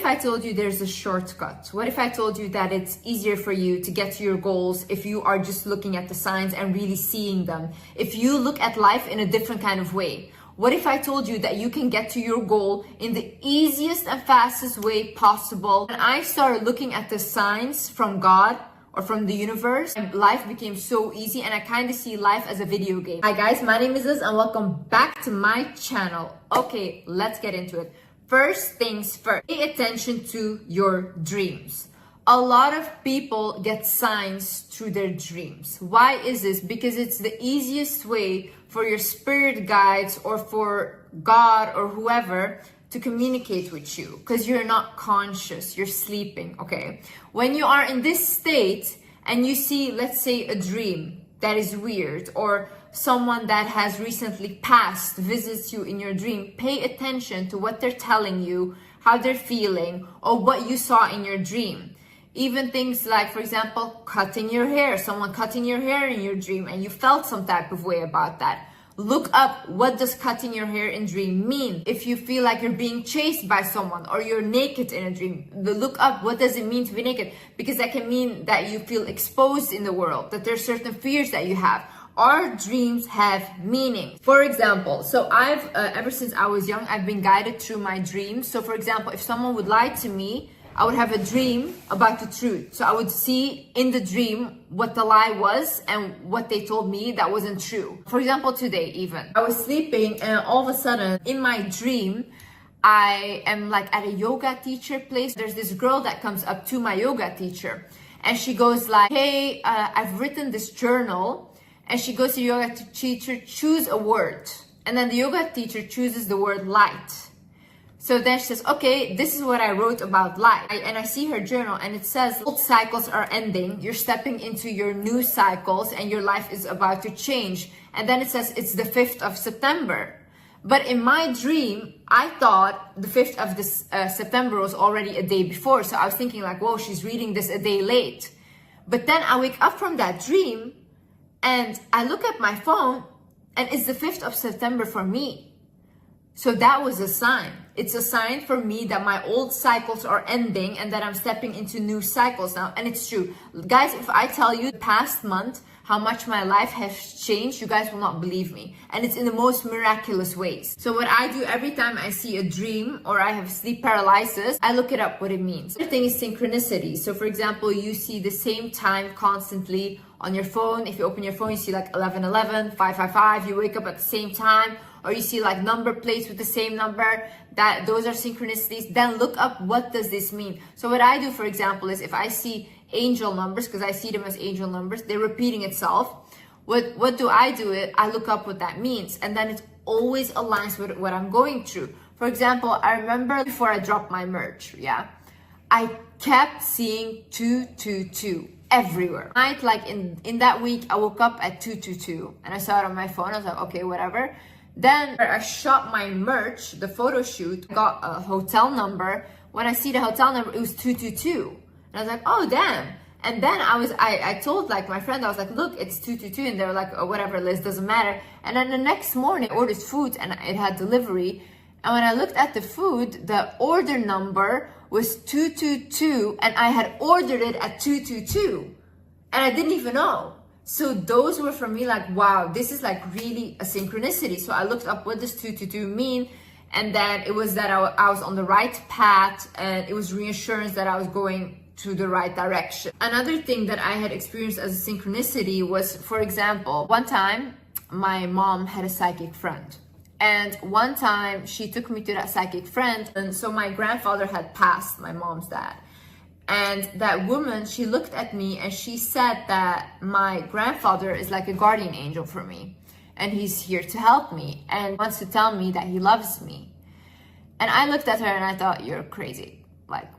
if I told you there's a shortcut? What if I told you that it's easier for you to get to your goals if you are just looking at the signs and really seeing them? If you look at life in a different kind of way? What if I told you that you can get to your goal in the easiest and fastest way possible? And I started looking at the signs from God or from the universe, and life became so easy, and I kind of see life as a video game. Hi guys, my name is Liz and welcome back to my channel. Okay, let's get into it. First things first, pay attention to your dreams. A lot of people get signs through their dreams. Why is this? Because it's the easiest way for your spirit guides or for God or whoever to communicate with you, because you're not conscious, you're sleeping, okay? When you are in this state and you see, let's say, a dream that is weird, or someone that has recently passed visits you in your dream, pay attention to what they're telling you, how they're feeling, or what you saw in your dream. Even things like, for example, cutting your hair, someone cutting your hair in your dream and you felt some type of way about that. Look up, what does cutting your hair in dream mean? If you feel like you're being chased by someone or you're naked in a dream, look up, what does it mean to be naked? Because that can mean that you feel exposed in the world, that there's certain fears that you have. Our dreams have meaning. For example, so I've, ever since I was young, I've been guided through my dreams. So for example, if someone would lie to me, I would have a dream about the truth. So I would see in the dream what the lie was and what they told me that wasn't true. For example, today even, I was sleeping and all of a sudden in my dream, I am like at a yoga teacher place. There's this girl that comes up to my yoga teacher and she goes like, hey, I've written this journal. And she goes to the yoga teacher, choose a word. And then the yoga teacher chooses the word light. So then she says, okay, this is what I wrote about light. And I see her journal and it says, old cycles are ending. You're stepping into your new cycles and your life is about to change. And then it says it's the 5th of September. But in my dream, I thought the 5th of this, September was already a day before. So I was thinking like, whoa, she's reading this a day late. But then I wake up from that dream and I look at my phone and it's the 5th of September for me. So that was a sign. It's a sign for me that my old cycles are ending and that I'm stepping into new cycles now. And it's true. Guys, if I tell you the past month how much my life has changed, you guys will not believe me. And it's in the most miraculous ways. So what I do every time I see a dream or I have sleep paralysis, I look it up what it means. The thing is synchronicity. So for example, you see the same time constantly on your phone. If you open your phone, you see like 1111, 555, you wake up at the same time. Or you see like number plates with the same number, that those are synchronicities. Then look up, what does this mean? So what I do, for example, is if I see angel numbers, because I see them as angel numbers, they're repeating itself. What do? I look up what that means. And then it always aligns with what I'm going through. For example, I remember before I dropped my merch, yeah, I kept seeing 222 everywhere. Like in that week, I woke up at 222 and I saw it on my phone. I was like, okay, whatever. Then I shot my merch, the photo shoot, got a hotel number. When I see the hotel number, it was 222. And I was like, oh, damn. And then I told like my friend, I was like, look, it's 222. And they were like, oh, whatever, Liz, doesn't matter. And then the next morning, I ordered food and it had delivery. And when I looked at the food, the order number was 222. And I had ordered it at 222. And I didn't even know. So those were for me like, wow, this is like really a synchronicity. So I looked up what does 222 mean. And then it was that I was on the right path and it was reassurance that I was going to the right direction. Another thing that I had experienced as a synchronicity was, for example, one time my mom had a psychic friend. And one time she took me to that psychic friend. And so my grandfather had passed, my mom's dad. And that woman, she looked at me and she said that my grandfather is like a guardian angel for me. And he's here to help me and wants to tell me that he loves me. And I looked at her and I thought, you're crazy. Like,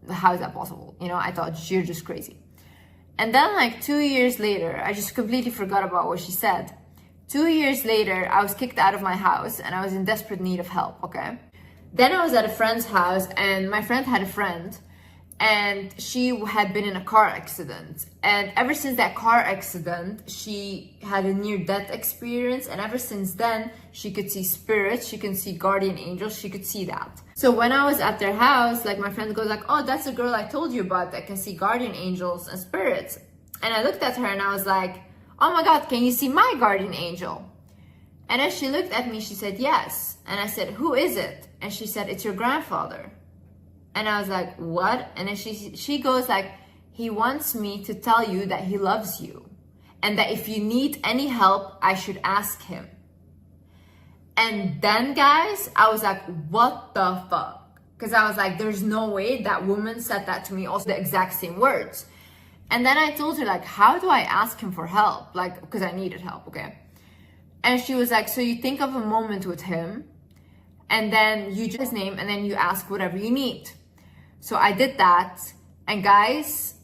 how is that possible? You know, I thought, you're just crazy. And then like 2 years later, I just completely forgot about what she said. 2 years later, I was kicked out of my house and I was in desperate need of help, okay? Then I was at a friend's house and my friend had a friend. and she had been in a car accident, and ever since that car accident she had a near-death experience, and ever since then she could see spirits, she could see guardian angels, she could see that. So when I was at their house, like my friend goes like, oh, that's the girl I told you about that can see guardian angels and spirits. And I looked at her and I was like, oh my god, can you see my guardian angel? And then she looked at me, she said yes. And I said, who is it? And she said, it's your grandfather. And I was like, what? And then she goes like, he wants me to tell you that he loves you, and that if you need any help, I should ask him. And then guys, I was like, what the fuck? Because I was like, there's no way that woman said that to me, also the exact same words. And then I told her like, how do I ask him for help? Like, because I needed help, okay? And she was like, so you think of a moment with him, and then you just his name, and then you ask whatever you need. So I did that, and guys,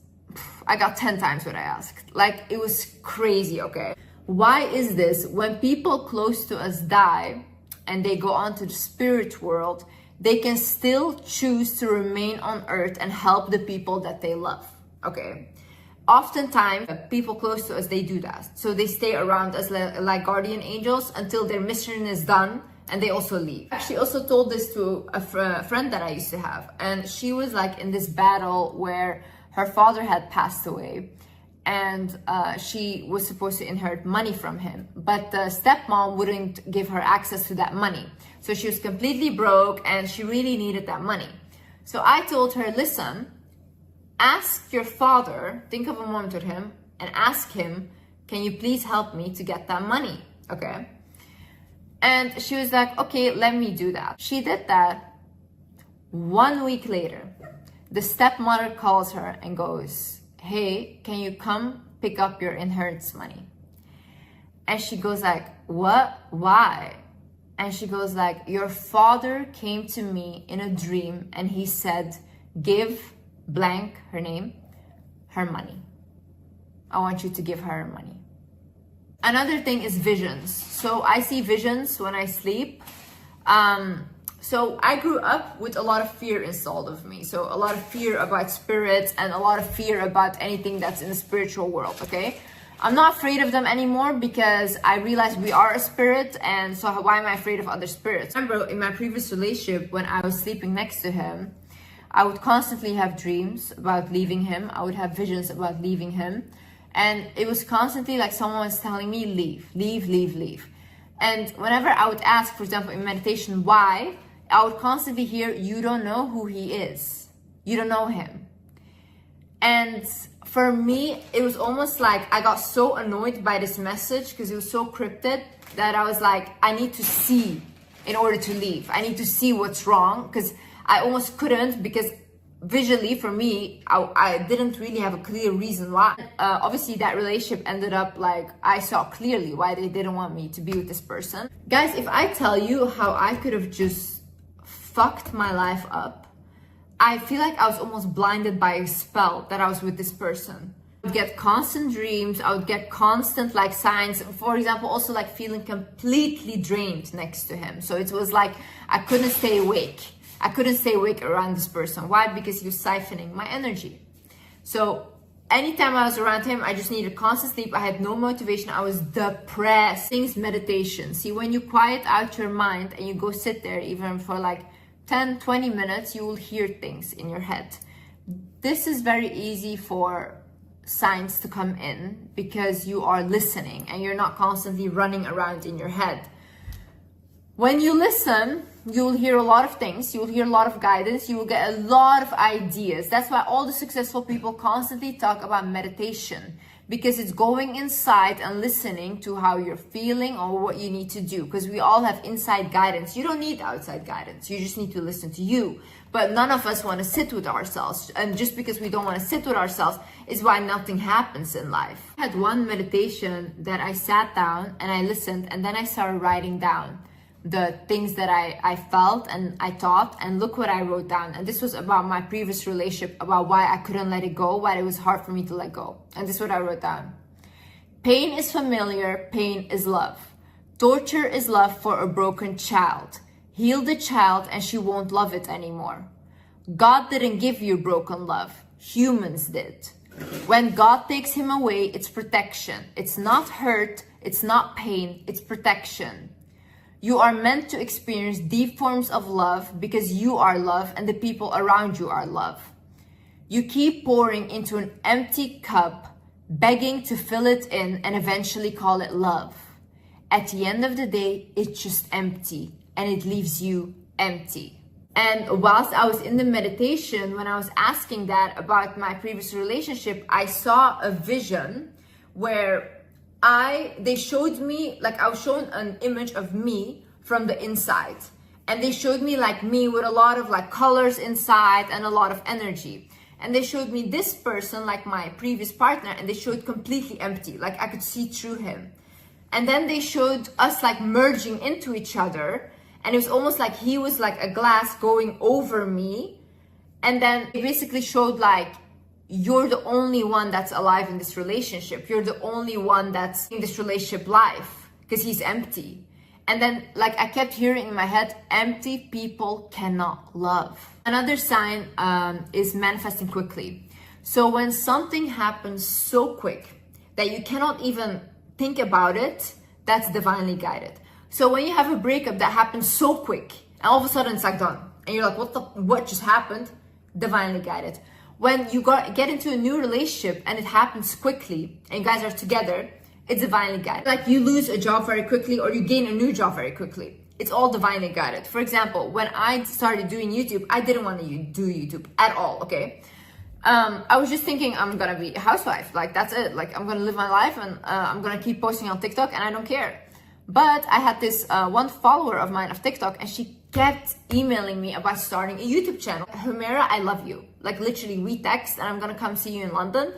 I got 10 times what I asked. Like, it was crazy, okay? Why is this? When people close to us die and they go on to the spirit world, they can still choose to remain on earth and help the people that they love, okay? Oftentimes, people close to us, they do that. So they stay around us like guardian angels until their mission is done, and they also leave. She also told this to a friend that I used to have, and she was like in this battle where her father had passed away, and she was supposed to inherit money from him, but the stepmom wouldn't give her access to that money. So she was completely broke and she really needed that money. So I told her, listen, ask your father, think of a moment with him, and ask him, can you please help me to get that money, okay? And she was like, okay, let me do that. She did that. 1 week later, the stepmother calls her and goes, hey, can you come pick up your inheritance money? And she goes like, what? Why? And she goes like, your father came to me in a dream and he said, give blank, her name, her money. I want you to give her her money. Another thing is visions. So I see visions when I sleep. So I grew up with a lot of fear installed of me. So a lot of fear about spirits and a lot of fear about anything that's in the spiritual world, okay? I'm not afraid of them anymore because I realize we are a spirit, and so why am I afraid of other spirits? I remember in my previous relationship, when I was sleeping next to him, I would constantly have dreams about leaving him. I would have visions about leaving him. And it was constantly like someone was telling me, leave, leave, leave, leave. And whenever I would ask, for example, in meditation, why, I would constantly hear, you don't know who he is. You don't know him. And for me, it was almost like I got so annoyed by this message because it was so cryptic that I was like, I need to see in order to leave. I need to see what's wrong, because I almost couldn't, because visually for me, I didn't really have a clear reason why. Obviously that relationship ended up like, I saw clearly why they didn't want me to be with this person. Guys, if I tell you how I could have just fucked my life up, I feel like I was almost blinded by a spell that I was with this person. I would get constant dreams, I would get constant like signs, for example, also like feeling completely drained next to him. So it was like I couldn't stay awake. I couldn't stay awake around this person. Why? Because he was siphoning my energy. So anytime I was around him, I just needed constant sleep. I had no motivation. I was depressed. Things meditation. See, when you quiet out your mind and you go sit there even for like 10, 20 minutes, you will hear things in your head. This is very easy for signs to come in because you are listening and you're not constantly running around in your head. When you listen, you'll hear a lot of things, you'll hear a lot of guidance, you will get a lot of ideas. That's why all the successful people constantly talk about meditation, because it's going inside and listening to how you're feeling or what you need to do, because we all have inside guidance. You don't need outside guidance, you just need to listen to you. But none of us want to sit with ourselves, and just because we don't want to sit with ourselves is why nothing happens in life. I had one meditation that I sat down and I listened, and then I started writing down the things that I felt and I thought, and look what I wrote down. And this was about my previous relationship, about why I couldn't let it go, why it was hard for me to let go. And this is what I wrote down. Pain is familiar, pain is love. Torture is love for a broken child. Heal the child and she won't love it anymore. God didn't give you broken love. Humans did. When God takes him away, it's protection. It's not hurt. It's not pain. It's protection. You are meant to experience deep forms of love because you are love and the people around you are love. You keep pouring into an empty cup, begging to fill it in and eventually call it love. At the end of the day, it's just empty and it leaves you empty. And whilst I was in the meditation, when I was asking that about my previous relationship, I saw a vision where they showed me, like I was shown an image of me from the inside. And they showed me like me with a lot of like colors inside and a lot of energy. And they showed me this person, like my previous partner, and they showed completely empty, like I could see through him. And then they showed us like merging into each other. And it was almost like he was like a glass going over me. And then it basically showed like, you're the only one that's alive in this relationship. You're the only one that's in this relationship life because he's empty. And then like I kept hearing in my head, empty people cannot love. Another sign is manifesting quickly. So when something happens so quick that you cannot even think about it, that's divinely guided. So when you have a breakup that happens so quick and all of a sudden it's like done and you're like, what just happened? Divinely guided. When you get into a new relationship and it happens quickly and you guys are together, it's divinely guided. Like you lose a job very quickly or you gain a new job very quickly. It's all divinely guided. For example, when I started doing YouTube, I didn't want to do YouTube at all, okay? I was just thinking I'm gonna be a housewife, like that's it. Like I'm gonna live my life and I'm gonna keep posting on TikTok and I don't care. But I had this one follower of mine of TikTok and she kept emailing me about starting a YouTube channel. Humera, I love you. Like literally we text and I'm gonna come see you in London.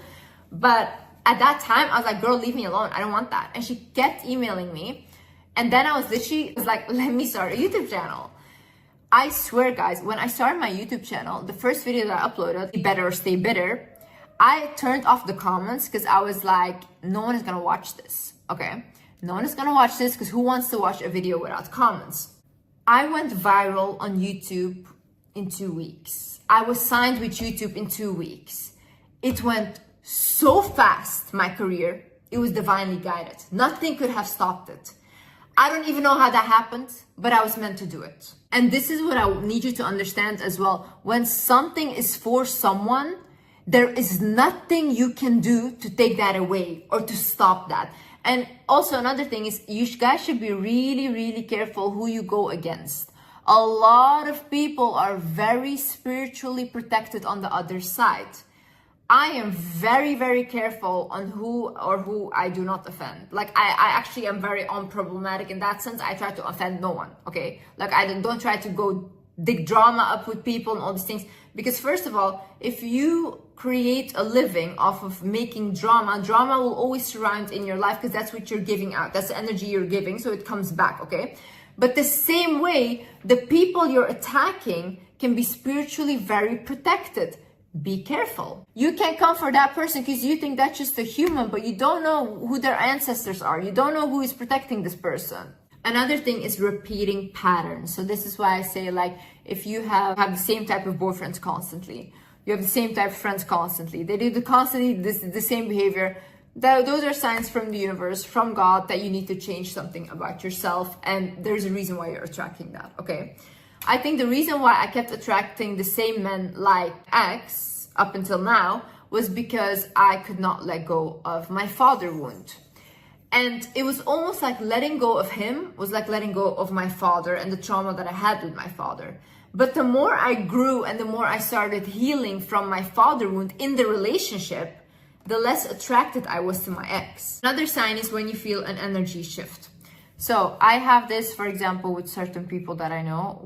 But at that time I was like, girl, leave me alone. I don't want that. And she kept emailing me. And then I was like, let me start a YouTube channel. I swear guys, when I started my YouTube channel, the first video that I uploaded, Be Better or Stay Bitter, I turned off the comments because I was like, no one is gonna watch this, okay? No one is gonna watch this because who wants to watch a video without comments? I went viral on YouTube in 2 weeks. I was signed with YouTube in 2 weeks. It went so fast, my career. It was divinely guided. Nothing could have stopped it. I don't even know how that happened, but I was meant to do it. And this is what I need you to understand as well. When something is for someone, there is nothing you can do to take that away or to stop that. And also another thing is you guys should be really, really careful who you go against. A lot of people are very spiritually protected on the other side. I am very, very careful on who I do not offend. Like I actually am very unproblematic in that sense. I try to offend no one, okay? Like I don't try to go dig drama up with people and all these things. Because first of all, if you create a living off of making drama will always surround in your life because that's what you're giving out. That's the energy you're giving, so it comes back, okay? But the same way, the people you're attacking can be spiritually very protected. Be careful. You can't come for that person because you think that's just a human, but you don't know who their ancestors are. You don't know who is protecting this person. Another thing is repeating patterns. So this is why I say, like, if you have the same type of boyfriends constantly, you have the same type of friends constantly, they do the same behavior, those are signs from the universe, from God, that you need to change something about yourself. And there's a reason why you're attracting that, okay? I think the reason why I kept attracting the same men like X up until now was because I could not let go of my father wound. And it was almost like letting go of him was like letting go of my father and the trauma that I had with my father. But the more I grew and the more I started healing from my father wound in the relationship, the less attracted I was to my ex. Another sign is when you feel an energy shift. So I have this, for example, with certain people that I know.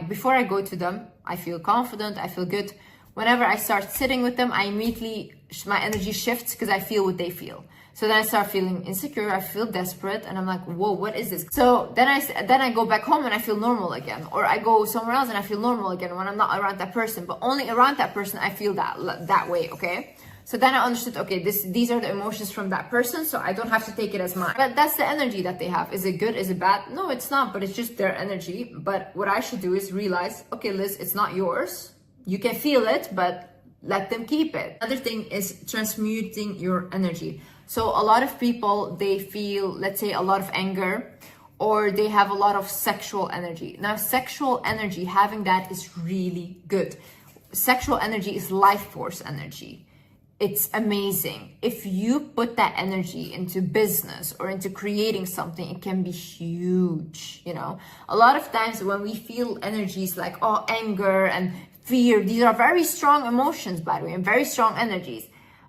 Before I go to them, I feel confident, I feel good. Whenever I start sitting with them, my energy shifts because I feel what they feel. So then I start feeling insecure, I feel desperate, and I'm like, whoa, what is this? So then I go back home and I feel normal again. Or I go somewhere else and I feel normal again when I'm not around that person. But only around that person I feel that way, okay? So then I understood, okay, these are the emotions from that person, so I don't have to take it as mine. But that's the energy that they have. Is it good? Is it bad? No, it's not, but it's just their energy. But what I should do is realize, okay, Liz, it's not yours. You can feel it, but let them keep it. Another thing is transmuting your energy. So a lot of people, they feel, let's say, a lot of anger, or they have a lot of sexual energy. Now, sexual energy, having that is really good. Sexual energy is life force energy. It's amazing. If you put that energy into business or into creating something, it can be huge, you know. A lot of times when we feel energies like, oh, anger and fear, these are very strong emotions, by the way, and very strong energies.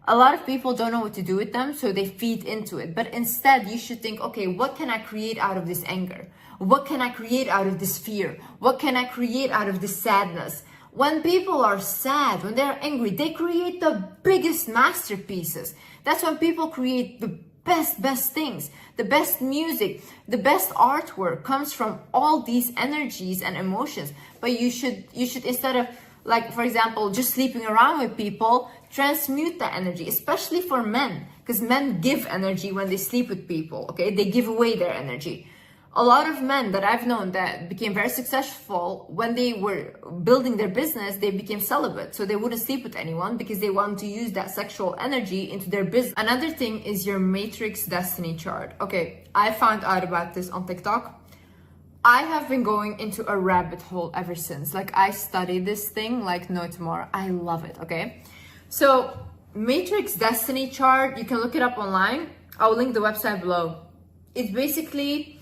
A lot of people don't know what to do with them, so they feed into it. But instead, you should think, okay, what can I create out of this anger? What can I create out of this fear? What can I create out of this sadness? When people are sad, when they're angry, they create the biggest masterpieces. That's when people create the best things. The best music, the best artwork comes from all these energies and emotions. But you should instead of, like, for example, just sleeping around with people, transmute that energy, especially for men, because men give energy when they sleep with people, okay? They give away their energy. A lot of men that I've known that became very successful, when they were building their business, they became celibate. So they wouldn't sleep with anyone because they want to use that sexual energy into their business. Another thing is your matrix destiny chart. Okay, I found out about this on TikTok. I have been going into a rabbit hole ever since. Like, I study this thing like no tomorrow. I love it, okay? So, matrix destiny chart, you can look it up online. I'll link the website below. It's basically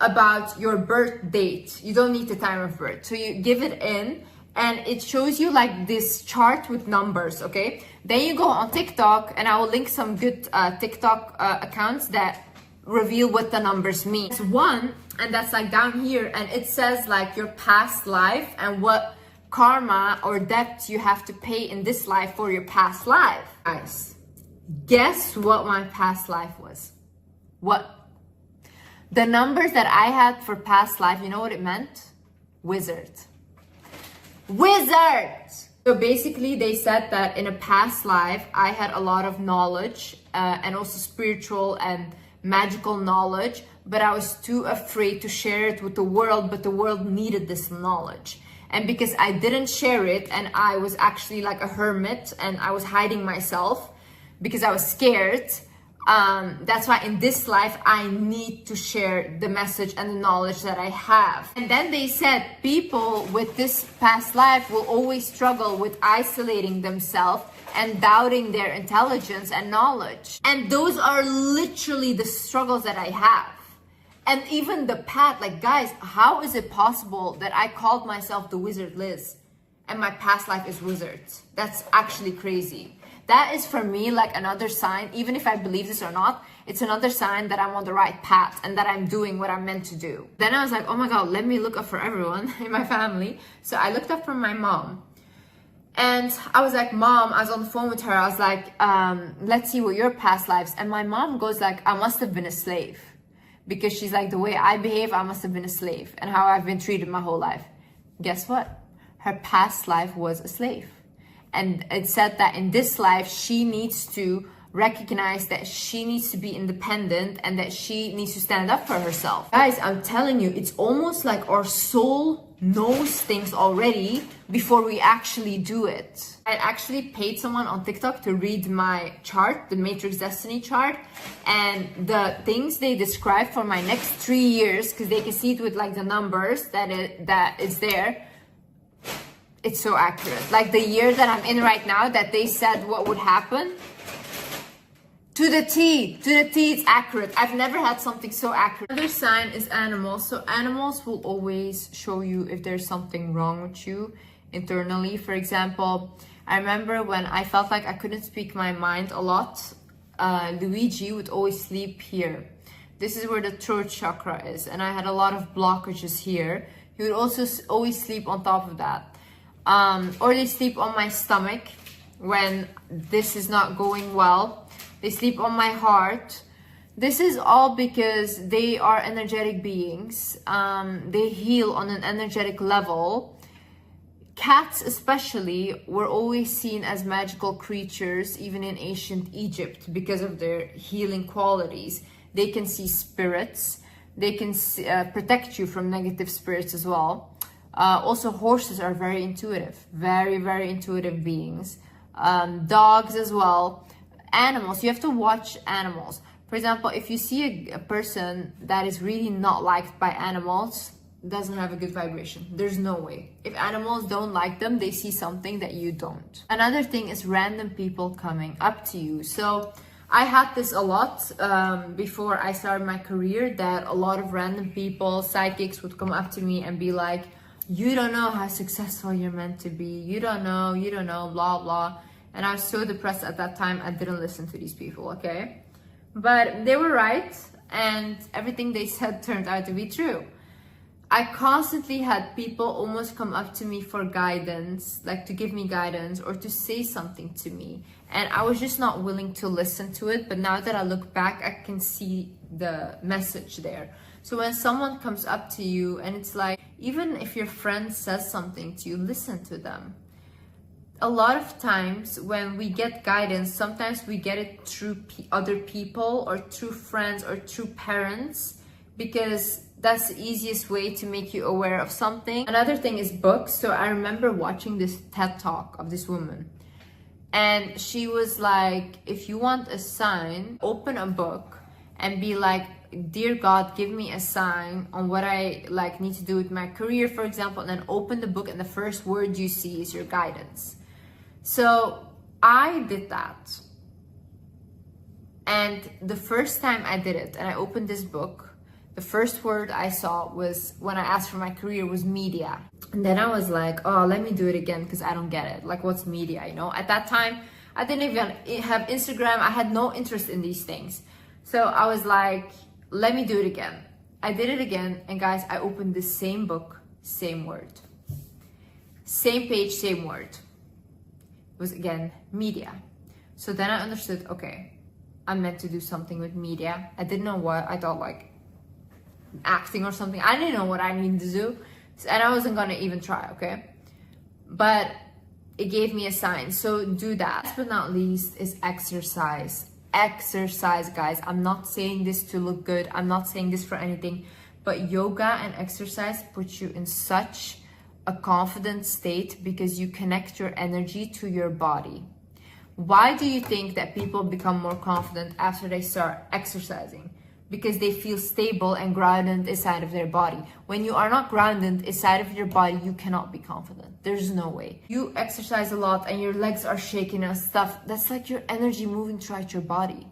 about your birth date. You don't need the time of birth. So you give it in and it shows you like this chart with numbers, okay? Then you go on TikTok, and I will link some good TikTok accounts that reveal what the numbers mean. It's one, and that's like down here, and it says like your past life and what karma or debt you have to pay in this life for your past life. Guys, guess what my past life was? What? The numbers that I had for past life, you know what it meant? Wizard. Wizard! So basically they said that in a past life, I had a lot of knowledge and also spiritual and magical knowledge, but I was too afraid to share it with the world, but the world needed this knowledge. And because I didn't share it, and I was actually like a hermit and I was hiding myself because I was scared, that's why in this life I need to share the message and the knowledge that I have. And then they said people with this past life will always struggle with isolating themselves and doubting their intelligence and knowledge. And those are literally the struggles that I have. And even the path, like, guys, how is it possible that I called myself the Wizard Liz and my past life is wizard? That's actually crazy. That is for me like another sign, even if I believe this or not, it's another sign that I'm on the right path and that I'm doing what I'm meant to do. Then I was like, oh my God, let me look up for everyone in my family. So I looked up for my mom. And I was like, Mom, I was on the phone with her. I was like, let's see what your past lives. And my mom goes like, I must have been a slave. Because she's like, the way I behave, I must have been a slave. And how I've been treated my whole life. Guess what? Her past life was a slave. And it said that in this life, she needs to recognize that she needs to be independent and that she needs to stand up for herself. Guys, I'm telling you, it's almost like our soul knows things already before we actually do it. I actually paid someone on TikTok to read my chart, the Matrix Destiny chart, and the things they describe for my next 3 years, because they can see it with like the numbers that is there. It's so accurate. Like the year that I'm in right now, that they said what would happen, to the T, it's accurate. I've never had something so accurate. Another sign is animals. So animals will always show you if there's something wrong with you internally. For example, I remember when I felt like I couldn't speak my mind a lot, Luigi would always sleep here. This is where the throat chakra is, and I had a lot of blockages here. He would also always sleep on top of that. Or they sleep on my stomach when this is not going well. They sleep on my heart. This is all because they are energetic beings. They heal on an energetic level. Cats especially were always seen as magical creatures, even in ancient Egypt, because of their healing qualities. They can see spirits. They can protect you from negative spirits as well. Also, horses are very intuitive, very, very intuitive beings. Dogs as well. Animals, you have to watch animals. For example, if you see a person that is really not liked by animals, doesn't have a good vibration. There's no way. If animals don't like them, they see something that you don't. Another thing is random people coming up to you. So I had this a lot before I started my career, that a lot of random people, psychics, would come up to me and be like, you don't know how successful you're meant to be. You don't know, blah, blah. And I was so depressed at that time, I didn't listen to these people, okay? But they were right, and everything they said turned out to be true. I constantly had people almost come up to me for guidance, like to give me guidance or to say something to me. And I was just not willing to listen to it. But now that I look back, I can see the message there. So when someone comes up to you and it's like, even if your friend says something to you, listen to them. A lot of times when we get guidance, sometimes we get it through other people or through friends or through parents, because that's the easiest way to make you aware of something. Another thing is books. So I remember watching this TED talk of this woman, and she was like, if you want a sign, open a book and be like, dear God, give me a sign on what I like need to do with my career, for example, and then open the book and the first word you see is your guidance. So I did that. And the first time I did it and I opened this book, the first word I saw was, when I asked for my career, was media. And then I was like, oh, let me do it again because I don't get it. Like, what's media, you know? At that time, I didn't even have Instagram. I had no interest in these things. So I was like, let me do it again. I did it again. And guys, I opened the same book, same word. Same page, same word. It was, again, media. So then I understood, okay, I'm meant to do something with media. I didn't know what. I thought like acting or something. I didn't know what I needed to do, and I wasn't gonna even try, okay? But it gave me a sign. So do that. Last but not least is exercise. Exercise, guys. I'm not saying this to look good. I'm not saying this for anything, but yoga and exercise put you in such a confident state because you connect your energy to your body. Why do you think that people become more confident after they start exercising? Because they feel stable and grounded inside of their body. When you are not grounded inside of your body, you cannot be confident. There's no way. You exercise a lot and your legs are shaking and stuff. That's like your energy moving throughout your body.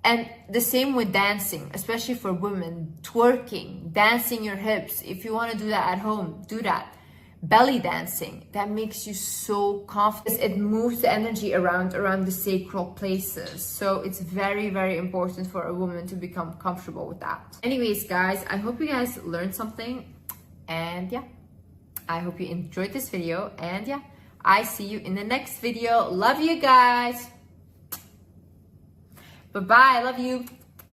And the same with dancing, especially for women. Twerking, dancing your hips. If you want to do that at home, do that. Belly dancing, that makes you so confident. It moves the energy around the sacral places. So it's very, very important for a woman to become comfortable with that. Anyways, guys, I hope you guys learned something. And yeah, I hope you enjoyed this video. And yeah, I see you in the next video. Love you guys. Bye-bye. Love you.